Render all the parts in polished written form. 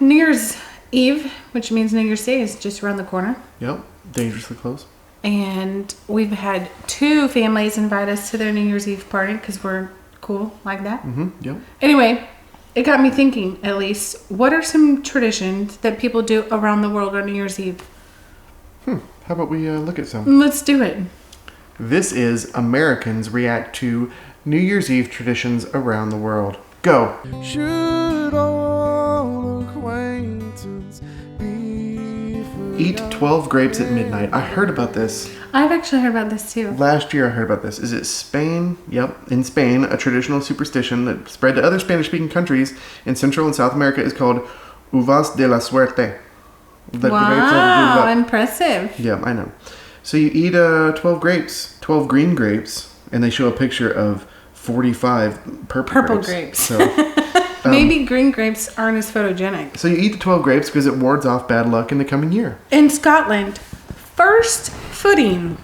New Year's Eve, which means New Year's Day, is just around the corner. Yep, dangerously close. And we've had 2 families invite us to their New Year's Eve party because we're cool like that. Mm-hmm, yep. Anyway, it got me thinking, at least, what are some traditions that people do around the world on New Year's Eve? How about we look at some? Let's do it. This is Americans react to New Year's Eve traditions around the world. Go. Should all acquaintance be Eat 12 grapes at midnight. I heard about this. I've actually heard about this too. Last year I heard about this. Is it Spain? Yep. In Spain, a traditional superstition that spread to other Spanish-speaking countries in Central and South America is called uvas de la suerte. Wow, impressive. Yeah, I know. So you eat 12 grapes, 12 green grapes, and they show a picture of 45 purple grapes. So, maybe green grapes aren't as photogenic. So you eat the 12 grapes because it wards off bad luck in the coming year. In Scotland, first footing.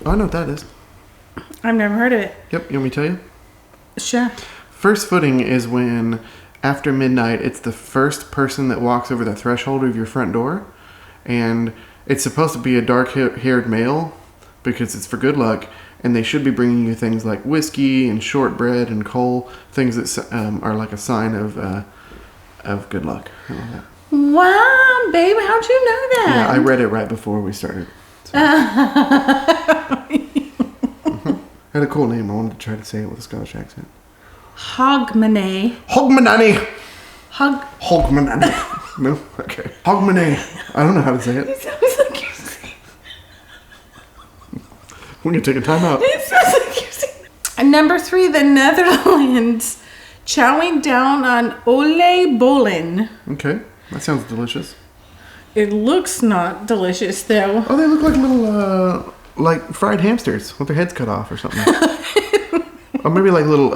Oh, I know what that is. I've never heard of it. Yep, you want me to tell you? Sure. First footing is when, after midnight, it's the first person that walks over the threshold of your front door. And it's supposed to be a dark-haired male because it's for good luck. And they should be bringing you things like whiskey and shortbread and coal, things that are like a sign of good luck. Wow, babe, how'd you know that? Yeah, I read it right before we started. So. Had a cool name. I wanted to try to say it with a Scottish accent. Hogmanay. Hogmanay. Hogmanay. No? Okay. Hogmanay. I don't know how to say it. It sounds like you're saying. We're going to take a time out. It sounds like you're saying. And number 3, the Netherlands. Chowing down on Oliebollen. Okay. That sounds delicious. It looks not delicious, though. Oh, they look like little, like fried hamsters with their heads cut off or something. Or maybe like little,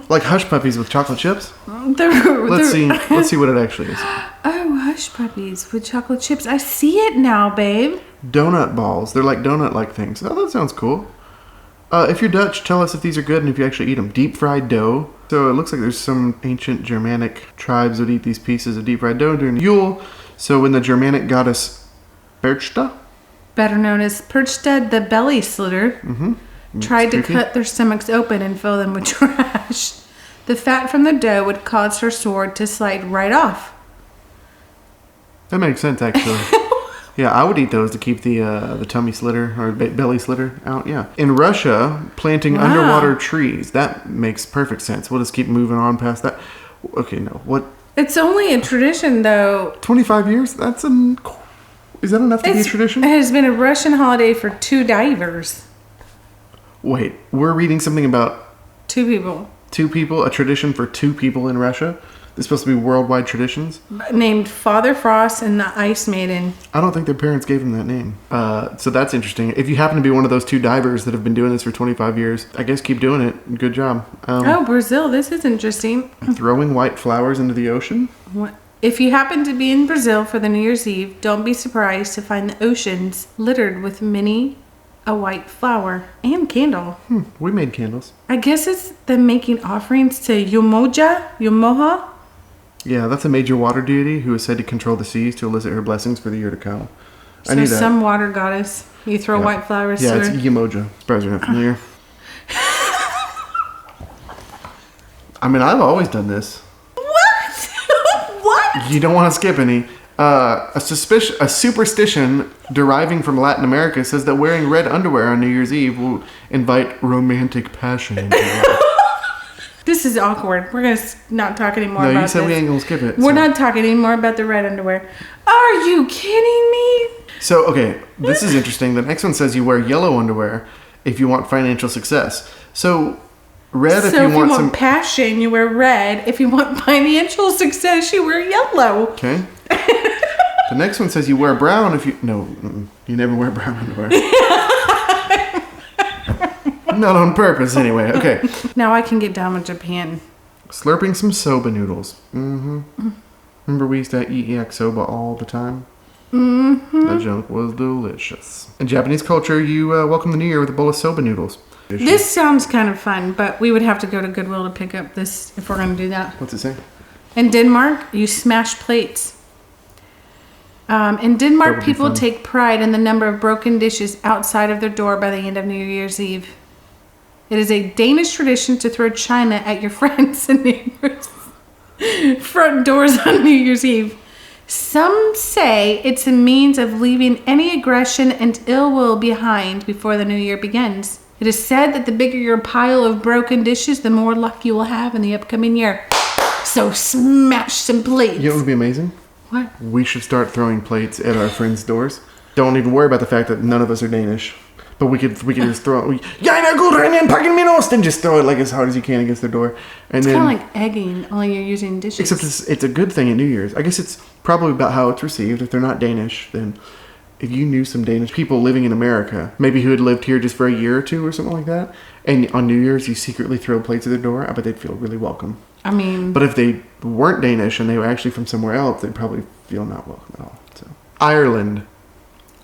like hush puppies with chocolate chips. Let's see what it actually is. Oh, hush puppies with chocolate chips. I see it now, babe. Donut balls. They're like donut-like things. Oh, that sounds cool. If you're Dutch, tell us if these are good and if you actually eat them. Deep fried dough. So it looks like there's some ancient Germanic tribes that eat these pieces of deep fried dough during Yule. So when the Germanic goddess Perchta, better known as Perchta the belly slitter, tried to cut their stomachs open and fill them with trash, the fat from the dough would cause her sword to slide right off. That makes sense, actually. Yeah, I would eat those to keep the tummy slitter or belly slitter out. Yeah. In Russia, planting underwater trees. That makes perfect sense. We'll just keep moving on past that. Okay, no. What? It's only a tradition, though. 25 years? Is that enough to be a tradition? It has been a Russian holiday for 2 divers. Wait, we're reading something about 2 people. 2 people? A tradition for 2 people in Russia? They're supposed to be worldwide traditions? Named Father Frost and the Ice Maiden. I don't think their parents gave them that name. So that's interesting. If you happen to be one of those 2 divers that have been doing this for 25 years, I guess keep doing it. Good job. Brazil. This is interesting. Throwing white flowers into the ocean? What? If you happen to be in Brazil for the New Year's Eve, don't be surprised to find the oceans littered with many a white flower and candle. We made candles. I guess it's them making offerings to Yomoha. Yeah, that's a major water deity who is said to control the seas to elicit her blessings for the year to come. So I knew that. Some water goddess. You throw white flowers to her. Yeah, it's Yemoja. Surprised you're not familiar. I mean, I've always done this. What? What? You don't want to skip any. A superstition deriving from Latin America says that wearing red underwear on New Year's Eve will invite romantic passion into your life. This is awkward. We're going to not talk anymore about this. No, you said we ain't going to skip it. We're not talking anymore about the red underwear. Are you kidding me? So, okay, this is interesting. The next one says you wear yellow underwear if you want financial success. So, red if you want some passion, you wear red. If you want financial success, you wear yellow. Okay. The next one says you wear brown if you... No, you never wear brown underwear. Not on purpose, anyway. Okay. Now I can get down with Japan. Slurping some soba noodles. Remember we used to eat soba all the time? That junk was delicious. In Japanese culture, you welcome the new year with a bowl of soba noodles. This sounds kind of fun, but we would have to go to Goodwill to pick up this if we're going to do that. What's it say? In Denmark, you smash plates. In Denmark, people take pride in the number of broken dishes outside of their door by the end of New Year's Eve. It is a Danish tradition to throw china at your friends and neighbors' front doors on New Year's Eve. Some say it's a means of leaving any aggression and ill will behind before the new year begins. It is said that the bigger your pile of broken dishes, the more luck you will have in the upcoming year. So smash some plates. You know what would be amazing? What? We should start throwing plates at our friends' doors. Don't even worry about the fact that none of us are Danish. But we could just throw it. And just throw it like as hard as you can against their door. And It's then, kind of like egging, only you're using dishes. except it's a good thing at New Year's. I guess it's probably about how it's received. If they're not Danish, then if you knew some Danish people living in America, maybe who had lived here just for a year or two or something like that, and on New Year's you secretly throw plates at their door, I bet they'd feel really welcome. I mean... But if they weren't Danish and they were actually from somewhere else, they'd probably feel not welcome at all. So Ireland.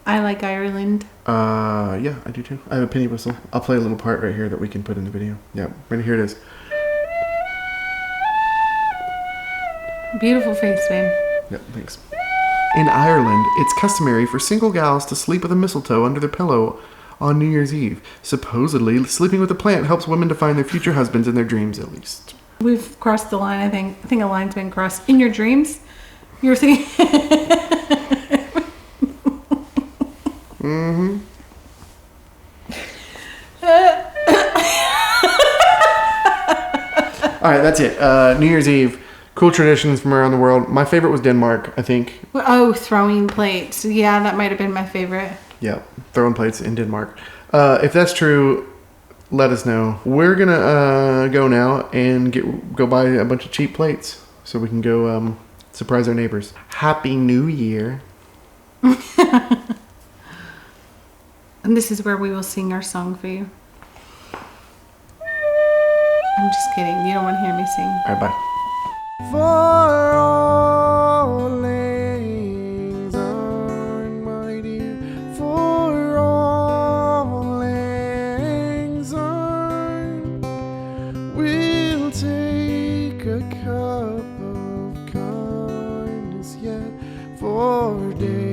I like Ireland. Yeah, I do too. I have a penny whistle. I'll play a little part right here that we can put in the video. Yeah, right here it is. Beautiful face, babe. Yep, thanks. In Ireland, it's customary for single gals to sleep with a mistletoe under their pillow on New Year's Eve. Supposedly, sleeping with a plant helps women to find their future husbands in their dreams, at least. We've crossed the line, I think. I think a line's been crossed. In your dreams? You're thinking... Mm-hmm. All right, that's it. New Year's Eve. Cool traditions from around the world. My favorite was Denmark, I think. Oh, throwing plates. Yeah, that might have been my favorite. Yeah, throwing plates in Denmark. If that's true, let us know. We're gonna go now and go buy a bunch of cheap plates so we can go surprise our neighbors. Happy New Year. And this is where we will sing our song for you. I'm just kidding. You don't want to hear me sing. All right, bye. For all things are my dear, for all things are, we'll take a cup of kindness yet for days.